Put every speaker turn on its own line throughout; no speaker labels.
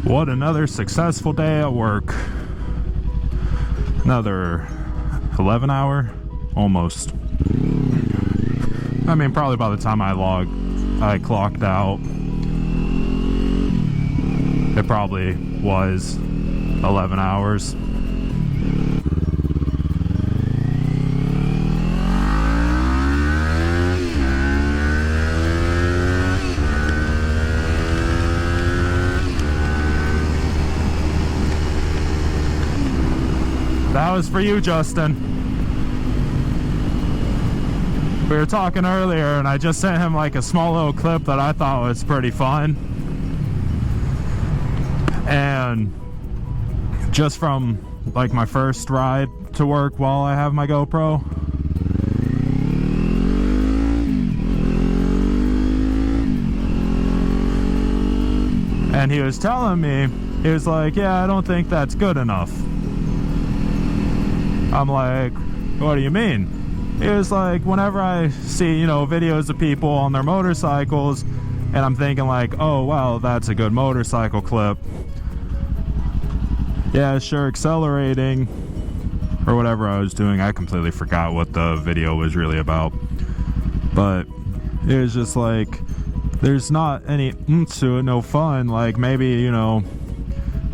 What another successful day at work. Another 11 hour, almost. I mean, probably by the time I clocked out, it probably was 11 hours. That was for you, Justin. We were talking earlier and I just sent him like a small little clip that I thought was pretty fun. And just from like my first ride to work while I have my GoPro. And he was telling me, he was like, yeah, I don't think that's good enough. I'm like, what do you mean? He was like, whenever I see, you know, videos of people on their motorcycles, and I'm thinking like, oh, wow, that's a good motorcycle clip. Yeah, sure, accelerating, or whatever I was doing. I completely forgot what the video was really about. But it was just like, there's not any oomph to it, no fun. Like, maybe, you know,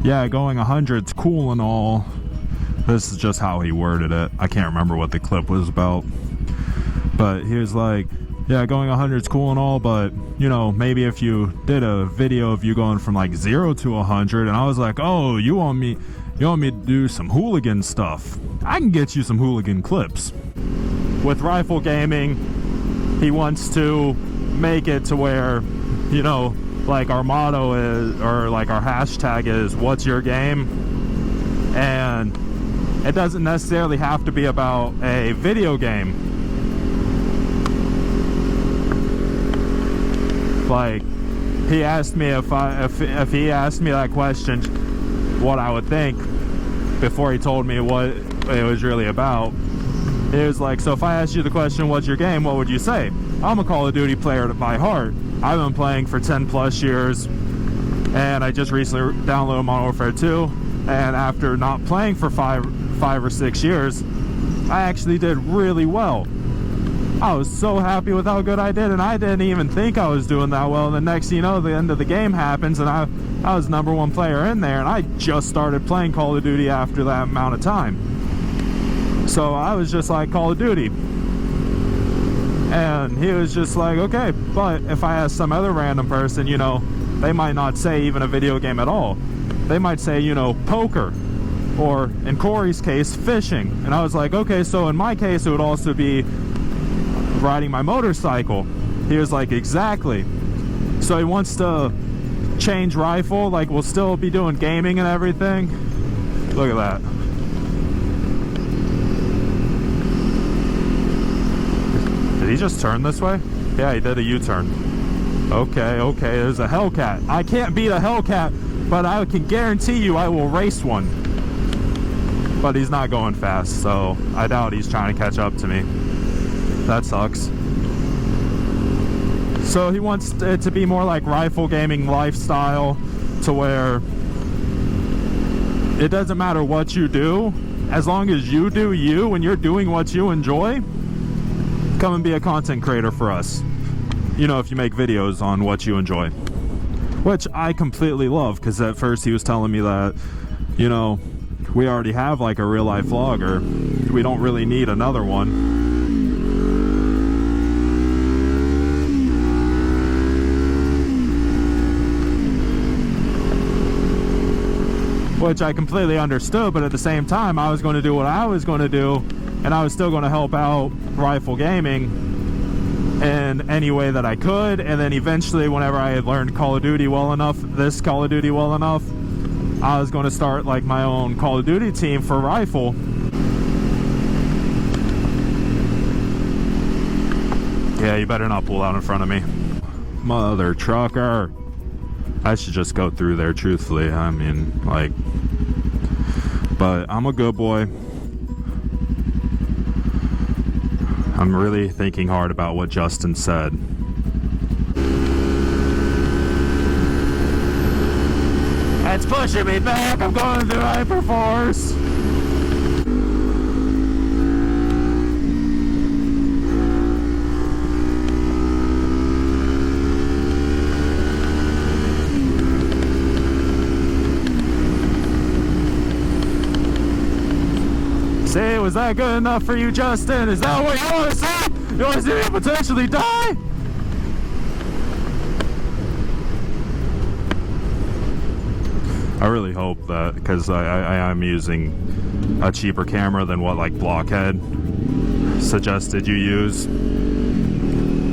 yeah, going 100's cool and all. This is just how he worded it. I can't remember what the clip was about. But he was like, yeah, going 100's cool and all, but, you know, maybe if you did a video of you going from like 0 to 100, and I was like, oh, you want me to do some hooligan stuff? I can get you some hooligan clips. With rifle gaming, he wants to make it to where, you know, like our motto is, or like our hashtag is, what's your game? And it doesn't necessarily have to be about a video game. Like, he asked me if he asked me that question, what I would think before he told me what it was really about. It was like, so if I asked you the question, what's your game, what would you say? I'm a Call of Duty player by heart. I've been playing for 10 plus years, and I just recently downloaded Modern Warfare 2, and after not playing for five or 6 years, I actually did really well. I was so happy with how good I did, and I didn't even think I was doing that well. And the next thing you know, the end of the game happens, and I was #1 player in there, and I just started playing Call of Duty after that amount of time. So I was just like, Call of Duty. And he was just like, okay, but if I ask some other random person, you know, they might not say even a video game at all. They might say, you know, poker. Or in Corey's case, fishing. And I was like, okay, so in my case, it would also be riding my motorcycle. He was like, exactly. So he wants to change rifle, like we'll still be doing gaming and everything. Look at that. Did he just turn this way? Yeah, he did a U-turn. Okay, there's a Hellcat. I can't beat a Hellcat, but I can guarantee you I will race one. But he's not going fast, so I doubt he's trying to catch up to me. That sucks. So he wants it to be more like rifle gaming lifestyle, to where it doesn't matter what you do, as long as you do you and you're doing what you enjoy, come and be a content creator for us. You know, if you make videos on what you enjoy. Which I completely love, because at first he was telling me that, you know, we already have like a real life vlogger. We don't really need another one. Which I completely understood, but at the same time, I was going to do what I was going to do, and I was still going to help out rifle gaming in any way that I could. And then eventually, whenever I had learned Call of Duty well enough, this Call of Duty well enough, I was going to start like my own Call of Duty team for rifle. Yeah, you better not pull out in front of me. Mother trucker. I should just go through there, truthfully. I mean, like, but I'm a good boy. I'm really thinking hard about what Justin said. It's pushing me back. I'm going through hyperforce. See, was that good enough for you, Justin? Is that what you want to see? You want to see me potentially die? I really hope that, because I am using a cheaper camera than what like Blockhead suggested you use.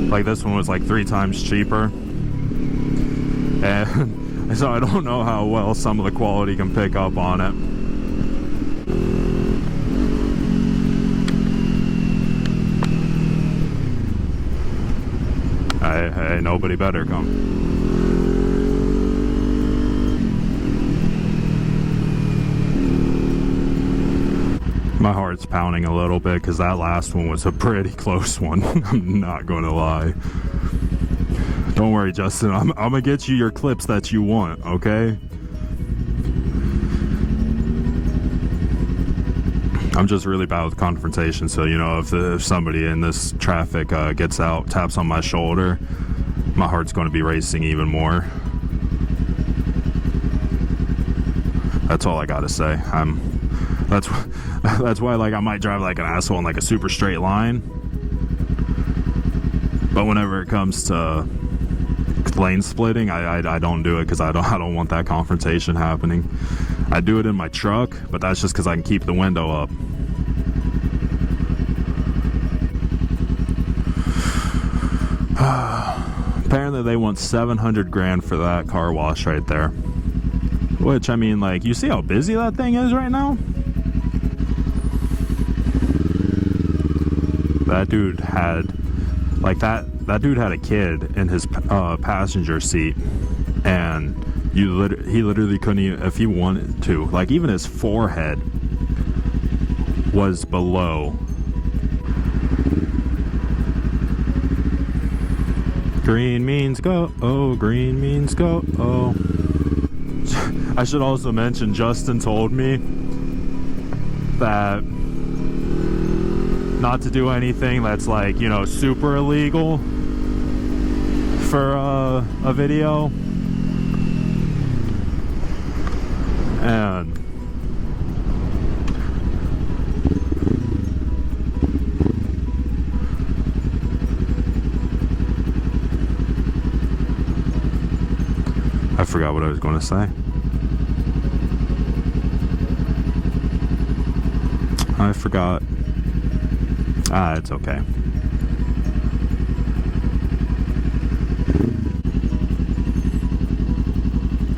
Like this one was like 3 times cheaper. And so I don't know how well some of the quality can pick up on it. Hey, nobody better come. My heart's pounding a little bit because that last one was a pretty close one. I'm not gonna lie. Don't worry, Justin. I'm gonna get you your clips that you want, okay? I'm just really bad with confrontation, so you know, if somebody in this traffic gets out, taps on my shoulder, my heart's going to be racing even more. That's all I gotta say. That's why like I might drive like an asshole in like a super straight line, but whenever it comes to lane splitting, I don't do it because I don't want that confrontation happening. I do it in my truck, but that's just because I can keep the window up. Apparently they want 700 grand for that car wash right there. Which, I mean, like, you see how busy that thing is right now? That dude had, like, that dude had a kid in his passenger seat, and he literally couldn't even, if he wanted to, like, even his forehead was below. Green means go, oh, green means go, oh. I should also mention, Justin told me that not to do anything that's like, you know, super illegal for a video. And I forgot what I was going to say. I forgot. It's okay.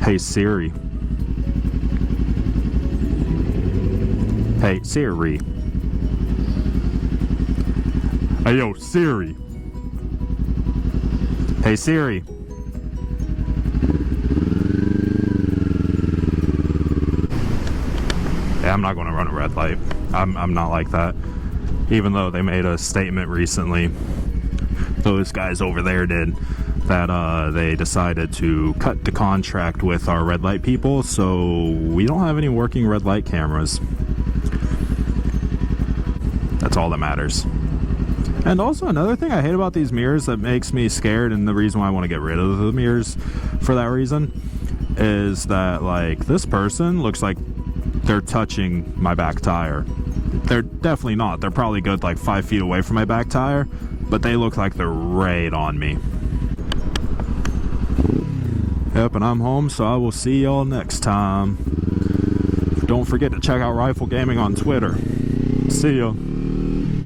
Hey Siri. Hey Siri. Hey yo Siri. Hey Siri. Yeah, I'm not going to run a red light. I'm not like that. Even though they made a statement recently, those guys over there did, that they decided to cut the contract with our red light people, so we don't have any working red light cameras. That's all that matters. And also another thing I hate about these mirrors that makes me scared, and the reason why I want to get rid of the mirrors for that reason, is that like this person looks like they're touching my back tire. They're definitely not. They're probably good like 5 feet away from my back tire, but they look like they're right on me. Yep, and I'm home, so I will see y'all next time. Don't forget to check out Rifle Gaming on Twitter. See ya.